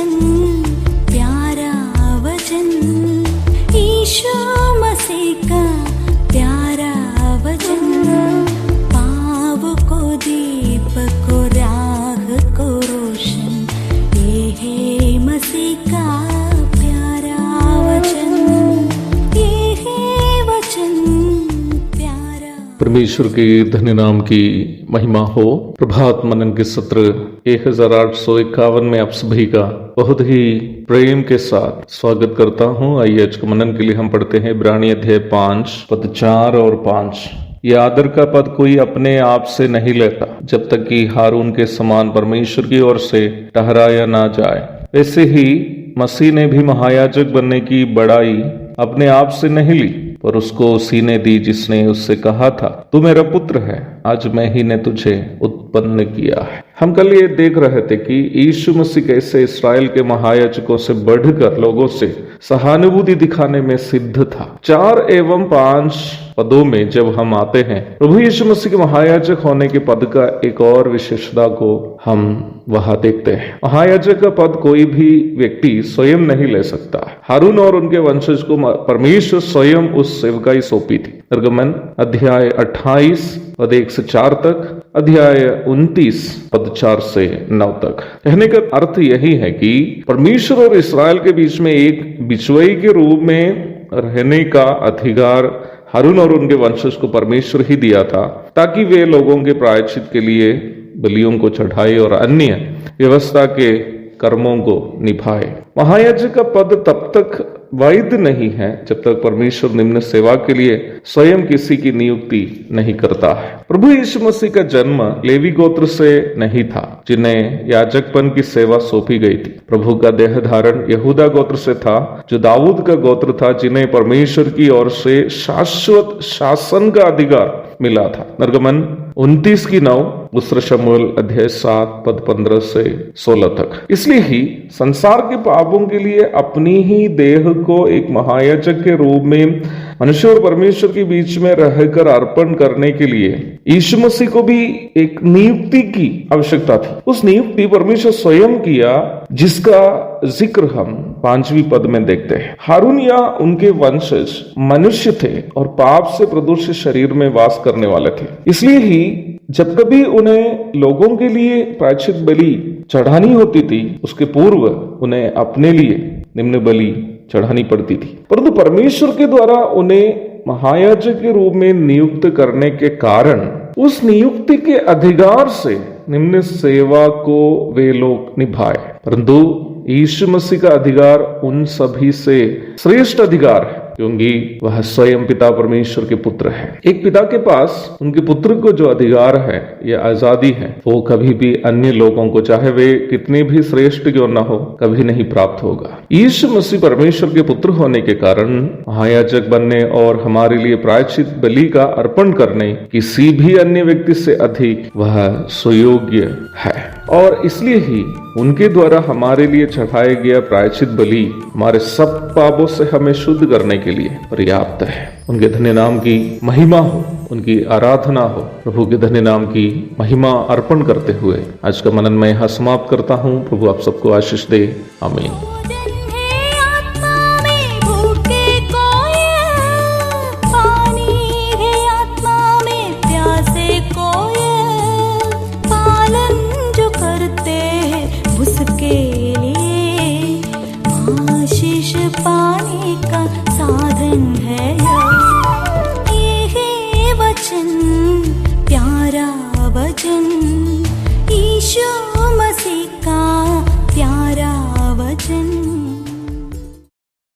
वचन, प्यारा वचन, यीशु मसीह का प्यारा वचन, पाव को दीप को राह को रोशन, ये है मसीह का प्यारा वचन, ये है वचन प्यारा। परमेश्वर के धन्य नाम की महिमा हो। प्रभात मनन के सत्र 1851 में आप सभी का बहुत ही प्रेम के साथ स्वागत करता हूं। आइए आज के मनन के लिए हम पढ़ते हैं इब्रानी अध्याय 5 पद 4 और 5। यह आदर का पद कोई अपने आप से नहीं लेता जब तक कि हारून के समान परमेश्वर की ओर से ठहराया ना जाए। वैसे ही मसीह ने भी महायाजक बनने की बड़ाई अपने आप से नहीं ली, पर उसको उसी ने दी जिसने उससे कहा था, तू मेरा पुत्र है, आज मैं ही ने तुझे उत्पन्न किया है। हम कल ये देख रहे थे कि यीशु मसीह कैसे इस्राएल के महायाजकों से बढ़कर लोगों से सहानुभूति दिखाने में सिद्ध था। 4 एवं 5 पदों में जब हम आते हैं, प्रभु यीशु मसीह के महायाजक होने के पद का एक और विशेषता को हम वहां देखते हैं। महायाजक का पद कोई भी व्यक्ति स्वयं नहीं ले सकता। हारून और उनके वंशज को परमेश्वर स्वयं उस सेवकाई सौंपी थी। निर्गमन अध्याय 28 पद 1 से 4 तक, अध्याय 29 पद 4 से 9 तक। कहने का अर्थ यही है कि परमेश्वर और इस्राएल के बीच में एक बिचवई के रूप में रहने का अधिकार हारून और उनके वंशज को परमेश्वर ही दिया था, ताकि वे लोगों के प्रायश्चित के लिए बलियों को चढ़ाए और अन्य व्यवस्था के कर्मों को निभाए। महायाजक का पद तब तक वैध नहीं है जब तक परमेश्वर निम्न सेवा के लिए स्वयं किसी की नियुक्ति नहीं करता है। प्रभु यीशु मसीह का जन्म लेवी गोत्र से नहीं था, जिन्हें याजकपन की सेवा सौंपी गई थी। प्रभु का देह धारण यहूदा गोत्र से था, जो दाऊद का गोत्र था, जिन्हें परमेश्वर की ओर से शाश्वत शासन का अधिकार मिला था। निर्गमन 29 की 9, दूसरा शमूएल अध्याय 7 पद 15 से 16 तक। इसलिए ही संसार के पापों के लिए अपनी ही देह को एक महायाजक के रूप में मनुष्य और परमेश्वर के बीच में रहकर अर्पण करने के लिए यीशु मसीह को भी एक नियुक्ति की आवश्यकता थी। उस नियुक्ति परमेश्वर स्वयं किया, जिसका जिक्र हम 5वीं पद में देखते हैं। हारून या उनके वंशज मनुष्य थे और पाप से प्रदूषित शरीर में वास करने वाले थे। इसलिए ही जब कभी उन्हें लोगों के लिए प्रायश्चित बलि चढ़ानी होती थी, उसके पूर्व उन्हें अपने लिए निम्न बलि चढ़ानी पड़ती थी। परंतु परमेश्वर के द्वारा उन्हें महायाजक के रूप में नियुक्त करने के कारण उस नियुक्ति के अधिकार से निम्न सेवा को वे लोग निभाए। परंतु यीशु मसीह का अधिकार उन सभी से श्रेष्ठ अधिकार है, क्योंकि वह स्वयं पिता परमेश्वर के पुत्र है। एक पिता के पास उनके पुत्र को जो अधिकार है या आजादी है, वो कभी भी अन्य लोगों को, चाहे वे कितने भी श्रेष्ठ क्यों न हो, कभी नहीं प्राप्त होगा। यीशु मसीह परमेश्वर के पुत्र होने के कारण महायाजक बनने और हमारे लिए प्रायश्चित बलि का अर्पण करने किसी भी अन्य व्यक्ति से अधिक वह सुयोग्य है, और इसलिए ही उनके द्वारा हमारे लिए चढ़ाया गया प्रायश्चित बलि हमारे सब पापों से हमें शुद्ध करने के लिए पर्याप्त है। उनके धन्य नाम की महिमा हो, उनकी आराधना हो। प्रभु के धन्य नाम की महिमा अर्पण करते हुए आज का मनन मैं यहाँ समाप्त करता हूँ। प्रभु आप सबको आशीष दे। आमीन। आशीष पाने का साधन है।